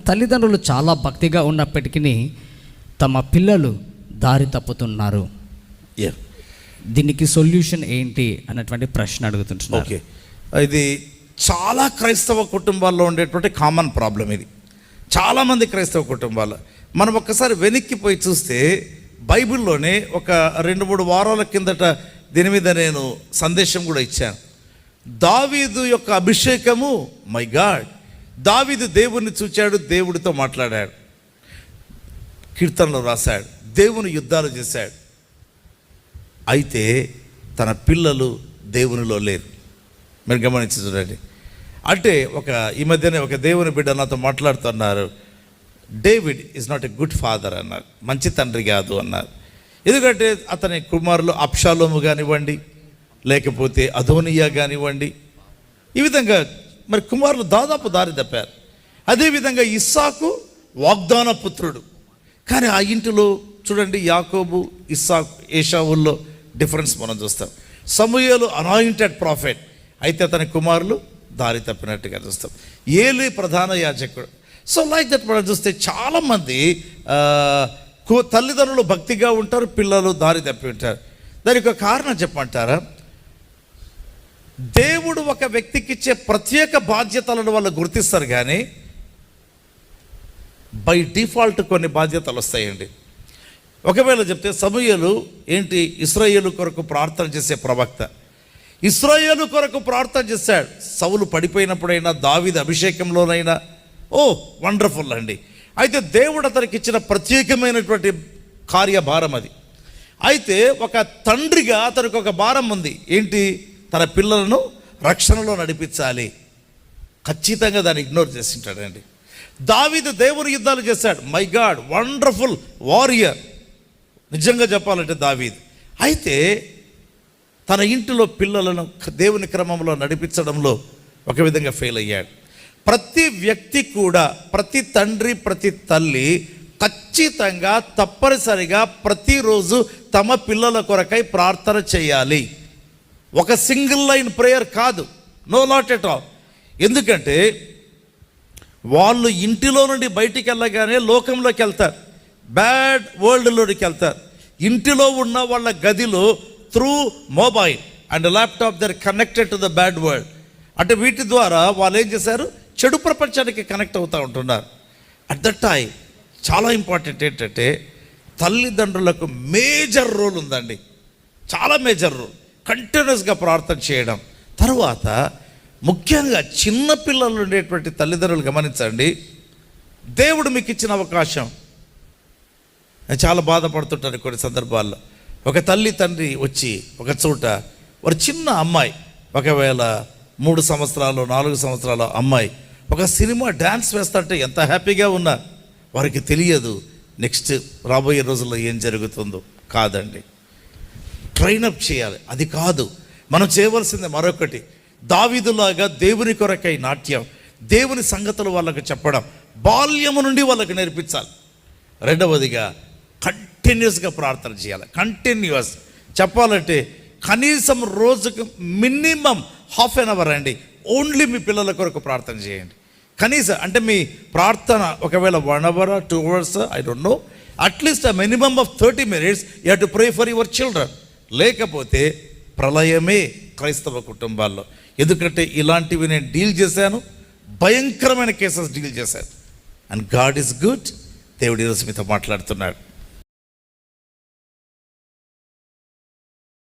తల్లిదండ్రులు చాలా భక్తిగా ఉన్నప్పటికీ తమ పిల్లలు దారి తప్పుతున్నారు. దీనికి సొల్యూషన్ ఏంటి అన్నటువంటి ప్రశ్న అడుగుతుంటున్నారు. ఓకే, ఇది చాలా క్రైస్తవ కుటుంబాల్లో ఉండేటువంటి కామన్ ప్రాబ్లం. ఇది చాలామంది క్రైస్తవ కుటుంబాలు. మనం ఒక్కసారి వెనక్కిపోయి చూస్తే బైబిల్లోనే ఒక 2-3 వారాల కిందట దీని మీద నేను సందేశం కూడా ఇచ్చాను. దావీదు యొక్క అభిషేకము, మై గాడ్, దావీదు దేవుణ్ణి చూచాడు, దేవుడితో మాట్లాడాడు, కీర్తనలు రాశాడు, దేవుని యుద్ధాలు చేశాడు. అయితే తన పిల్లలు దేవునిలో లేరు. మీరు గమనించి చూడండి. అంటే ఈ మధ్యనే ఒక దేవుని బిడ్డ నాతో మాట్లాడుతున్నారు, David is not a good father అన్నారు, మంచి తండ్రి కాదు అన్నారు. ఎందుకంటే అతని కుమారులు అబ్షాలోము కానివ్వండి, లేకపోతే అదోనియా కానివ్వండి, ఈ విధంగా మరి కుమారులు దాదాపు దారి తప్పారు. అదేవిధంగా ఇస్సాకు వాగ్దాన పుత్రుడు, కానీ ఆ ఇంటిలో చూడండి యాకోబు, ఇస్సాకు, ఏషావుల్లో డిఫరెన్స్ మనం చూస్తాం. సమూయేలు అనాయింటెడ్ ప్రాఫెట్, అయితే అతని కుమారులు దారి తప్పినట్టుగా చూస్తాం. ఏలీ ప్రధాన యాజకుడు. సో లైక్ దట్ మనం చూస్తే చాలామంది తల్లిదండ్రులు భక్తిగా ఉంటారు, పిల్లలు దారి తప్పి ఉంటారు. దానికి ఒక కారణం చెప్పమంటారా? దేవుడు ఒక వ్యక్తికి ఇచ్చే ప్రత్యేక బాధ్యతలను వాళ్ళు గుర్తిస్తారు, కానీ బై డిఫాల్ట్ కొన్ని బాధ్యతలు వస్తాయండి. ఒకవేళ చెప్తే సమూయేలు ఏంటి, ఇశ్రాయేలు కొరకు ప్రార్థన చేసే ప్రవక్త, ఇశ్రాయేలు కొరకు ప్రార్థన చేశాడు. సౌలు పడిపోయినప్పుడైనా, దావీదు అభిషేకంలోనైనా, ఓ వండర్ఫుల్ అండి. అయితే దేవుడు అతనికి ఇచ్చిన ప్రత్యేకమైనటువంటి కార్యభారం అది. అయితే ఒక తండ్రిగా అతనికి ఒక భారం ఉంది. ఏంటి? తన పిల్లలను రక్షణలో నడిపించాలి. ఖచ్చితంగా దాన్ని ఇగ్నోర్ చేసింటాడండి. దావీదు దేవుని యుద్ధాలు చేశాడు, మై గాడ్, వండర్ఫుల్ వారియర్ నిజంగా చెప్పాలంటే దావీదు. అయితే తన ఇంటిలో పిల్లలను దేవుని క్రమంలో నడిపించడంలో ఒక విధంగా ఫెయిల్ అయ్యాడు. ప్రతి వ్యక్తి కూడా, ప్రతి తండ్రి, ప్రతి తల్లి ఖచ్చితంగా తప్పనిసరిగా ప్రతిరోజు తమ పిల్లల కొరకై ప్రార్థన చేయాలి. ఒక సింగిల్ లైన్ ప్రేయర్ కాదు, నో నాట్ ఎట్ ఆల్. ఎందుకంటే వాళ్ళు ఇంటిలో నుండి బయటికి వెళ్ళగానే లోకంలోకి వెళ్తారు, బ్యాడ్ వరల్డ్లోకి వెళ్తారు. ఇంటిలో ఉన్న వాళ్ళ గదిలో through mobile and laptop they're connected to the bad world. అంటే వీటి ద్వారా వాళ్ళు ఏం చేశారు, చెడు ప్రపంచానికి కనెక్ట్ అవుతూ ఉంటున్నారు. అట్ దట్ టైం చాలా ఇంపార్టెంట్ ఏంటంటే తల్లిదండ్రులకు మేజర్ రోల్ ఉందండి, చాలా మేజర్ రోల్. కంటిన్యూస్గా ప్రార్థన చేయడం. తర్వాత ముఖ్యంగా చిన్నపిల్లలు ఉండేటువంటి తల్లిదండ్రులు గమనించండి, దేవుడు మీకు ఇచ్చిన అవకాశం. నేను చాలా బాధపడుతుంటాను కొన్ని సందర్భాల్లో. ఒక తల్లి తండ్రి వచ్చి ఒక చోట ఒక చిన్న అమ్మాయి, ఒకవేళ 3 సంవత్సరాలు 4 సంవత్సరాల అమ్మాయి ఒక సినిమా డ్యాన్స్ వేస్తుంటే ఎంత హ్యాపీగా ఉన్నా వారికి తెలియదు నెక్స్ట్ రాబోయే రోజుల్లో ఏం జరుగుతుందో. కాదండి, ట్రైనప్ చేయాలి. అది కాదు, మనం చేయవలసింది మరొకటి. దావీదులాగా దేవుని కొరకై నాట్యం, దేవుని సంగతులు వాళ్ళకు చెప్పడం, బాల్యము నుండి వాళ్ళకు నేర్పించాలి. రెండవదిగా కంటిన్యూస్గా ప్రార్థన చేయాలి. కంటిన్యూస్ చెప్పాలంటే కనీసం రోజుకు మినిమం ½ an hour అండి, ఓన్లీ మీ పిల్లల కొరకు ప్రార్థన చేయండి. కనీసం అంటే మీ ప్రార్థన ఒకవేళ 1 hour 2 hours, I don't know, at least a minimum of 30 minutes you have to pray for your children. లేకపోతే ప్రళయమే క్రైస్తవ కుటుంబాల్లో. ఎందుకంటే ఇలాంటివి నేను డీల్ చేశాను, భయంకరమైన కేసెస్ డీల్ చేశాను. And God is good. దేవుడు ఈరోజు మీతో మాట్లాడుతున్నాడు.